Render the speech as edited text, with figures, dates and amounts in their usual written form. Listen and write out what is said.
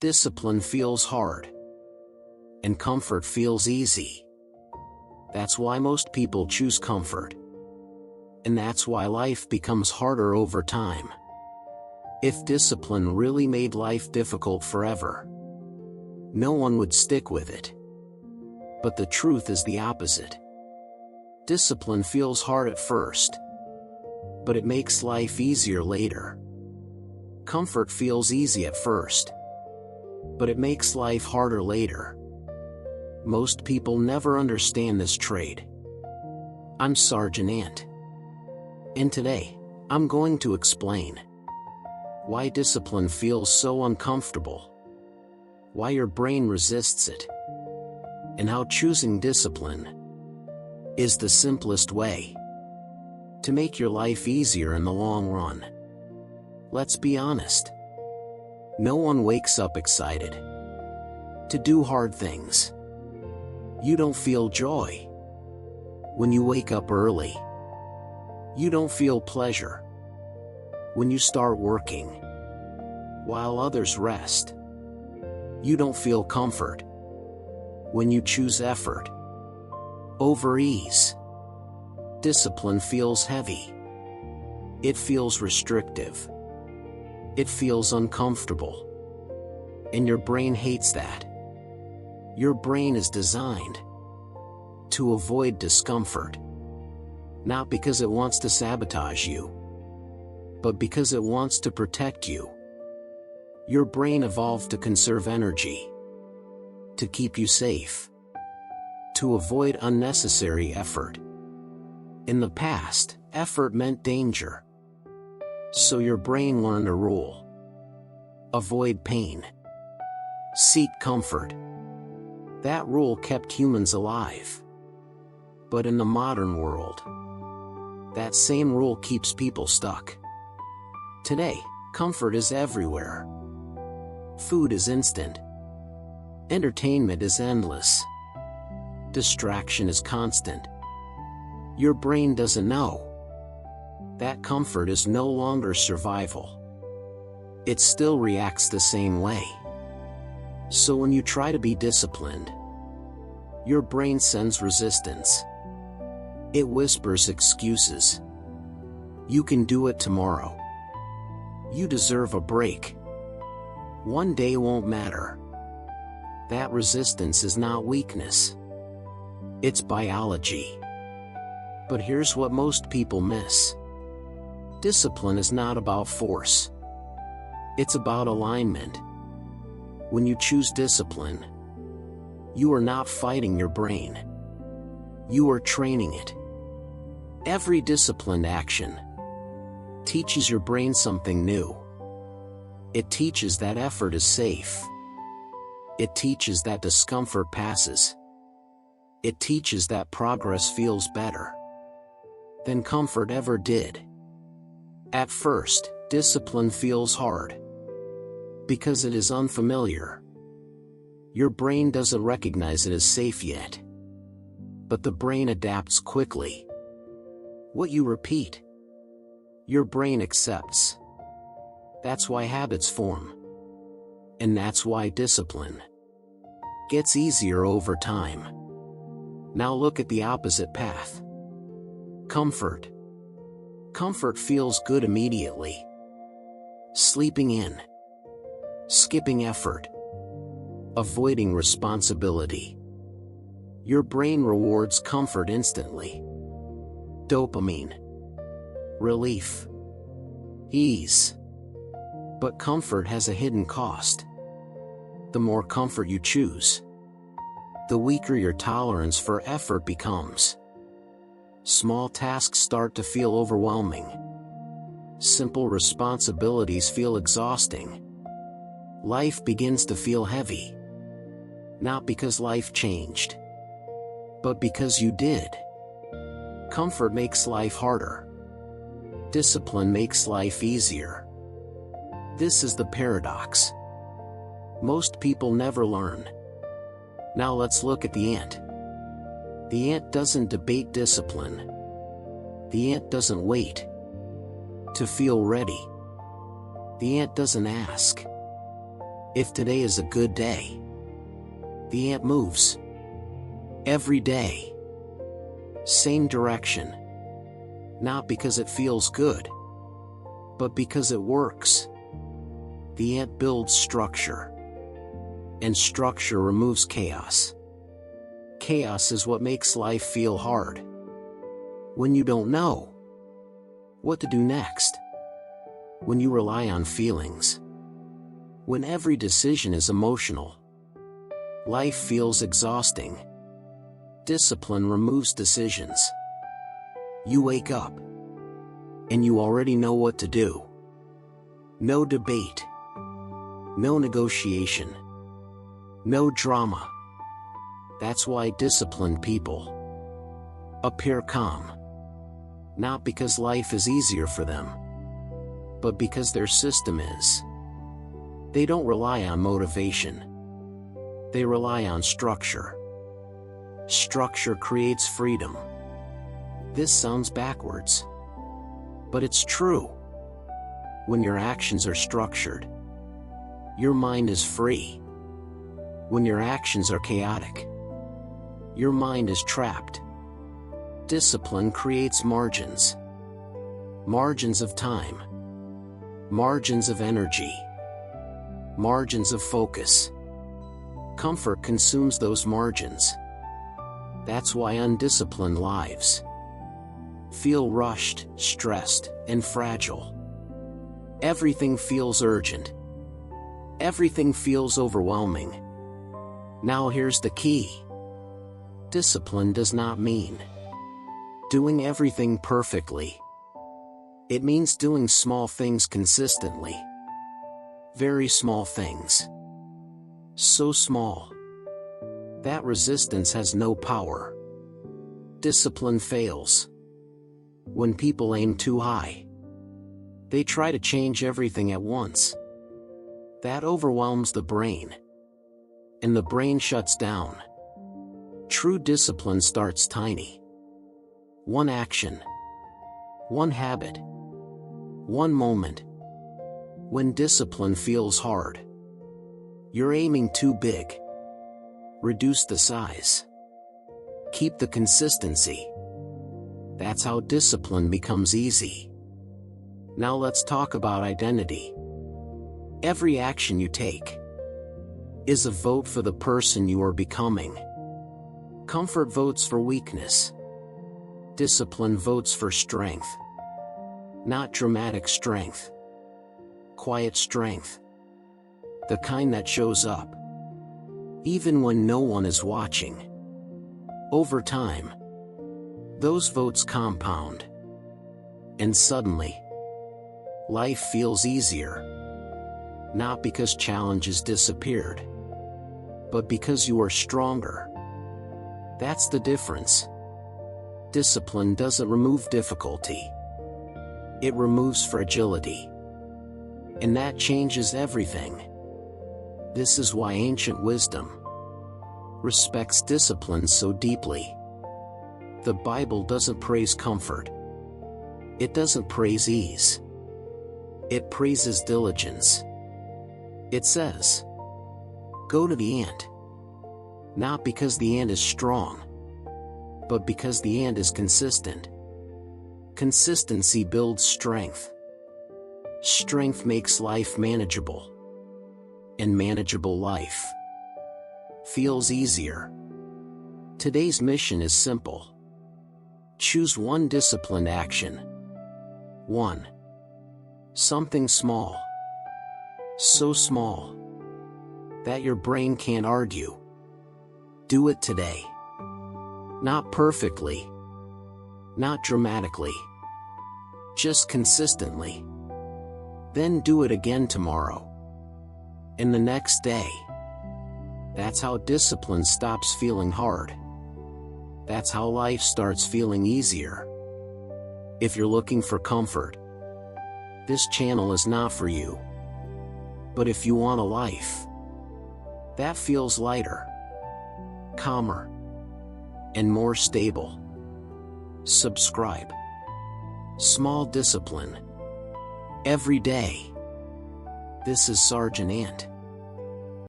Discipline feels hard, and comfort feels easy. That's why most people choose comfort. And that's why life becomes harder over time. If discipline really made life difficult forever, no one would stick with it. But the truth is the opposite. Discipline feels hard at first, but it makes life easier later. Comfort feels easy at first, but it makes life harder later. Most people never understand this trait. I'm Sergeant Ant, and today, I'm going to explain why discipline feels so uncomfortable, why your brain resists it, and how choosing discipline is the simplest way to make your life easier in the long run. Let's be honest. No one wakes up excited to do hard things. You don't feel joy when you wake up early. You don't feel pleasure when you start working while others rest. You don't feel comfort when you choose effort over ease. Discipline feels heavy. It feels restrictive. It feels uncomfortable. And your brain hates that. Your brain is designed to avoid discomfort, not because it wants to sabotage you, but because it wants to protect you. Your brain evolved to conserve energy, to keep you safe, to avoid unnecessary effort. In the past, effort meant danger. So your brain learned a rule: avoid pain, seek comfort. That rule kept humans alive. But in the modern world, that same rule keeps people stuck. Today, comfort is everywhere. Food is instant. Entertainment is endless. Distraction is constant. Your brain doesn't know that comfort is no longer survival. It still reacts the same way. So when you try to be disciplined, your brain sends resistance. It whispers excuses. You can do it tomorrow. You deserve a break. One day won't matter. That resistance is not weakness. It's biology. But here's what most people miss. Discipline is not about force. It's about alignment. When you choose discipline, you are not fighting your brain. You are training it. Every disciplined action teaches your brain something new. It teaches that effort is safe. It teaches that discomfort passes. It teaches that progress feels better than comfort ever did. At first, discipline feels hard because it is unfamiliar. Your brain doesn't recognize it as safe yet. But the brain adapts quickly. What you repeat, your brain accepts. That's why habits form. And that's why discipline gets easier over time. Now look at the opposite path. Comfort. Comfort feels good immediately. Sleeping in. Skipping effort. Avoiding responsibility. Your brain rewards comfort instantly. Dopamine. Relief. Ease. But comfort has a hidden cost. The more comfort you choose, the weaker your tolerance for effort becomes. Small tasks start to feel overwhelming. Simple responsibilities feel exhausting. Life begins to feel heavy. Not because life changed, but because you did. Comfort makes life harder. Discipline makes life easier. This is the paradox most people never learn. Now let's look at the ant. The ant doesn't debate discipline. The ant doesn't wait to feel ready. The ant doesn't ask If today is a good day, the ant moves. Every day. Same direction. Not because it feels good, but because it works. The ant builds structure. And structure removes chaos. Chaos is what makes life feel hard. When you don't know what to do next. When you rely on feelings. When every decision is emotional. Life feels exhausting. Discipline removes decisions. You wake up. And you already know what to do. No debate. No negotiation. No drama. That's why disciplined people appear calm. Not because life is easier for them, but because their system is. They don't rely on motivation. They rely on structure. Structure creates freedom. This sounds backwards, but it's true. When your actions are structured, your mind is free. When your actions are chaotic, your mind is trapped. Discipline creates margins. Margins of time. Margins of energy. Margins of focus. Comfort consumes those margins. That's why undisciplined lives feel rushed, stressed, and fragile. Everything feels urgent. Everything feels overwhelming. Now here's the key. Discipline does not mean doing everything perfectly. It means doing small things consistently. Very small things. So small that resistance has no power. Discipline fails when people aim too high. They try to change everything at once. That overwhelms the brain, and the brain shuts down. True discipline starts tiny. One action. One habit. One moment. When discipline feels hard, you're aiming too big. Reduce the size. Keep the consistency. That's how discipline becomes easy. Now let's talk about identity. Every action you take is a vote for the person you are becoming. Comfort votes for weakness. Discipline votes for strength. Not dramatic strength. Quiet strength. The kind that shows up even when no one is watching. Over time, those votes compound. And suddenly, life feels easier. Not because challenges disappeared, but because you are stronger. That's the difference. Discipline doesn't remove difficulty. It removes fragility. And that changes everything. This is why ancient wisdom respects discipline so deeply. The Bible doesn't praise comfort. It doesn't praise ease. It praises diligence. It says, go to the ant. Not because the ant is strong, but because the ant is consistent. Consistency builds strength. Strength makes life manageable. And manageable life feels easier. Today's mission is simple. Choose one disciplined action. 1. Something small. So small that your brain can't argue. Do it today. Not perfectly. Not dramatically. Just consistently. Then do it again tomorrow. And the next day. That's how discipline stops feeling hard. That's how life starts feeling easier. If you're looking for comfort, this channel is not for you. But if you want a life that feels lighter, calmer, and more stable, subscribe. Small discipline. Every day. This is Sergeant Ant.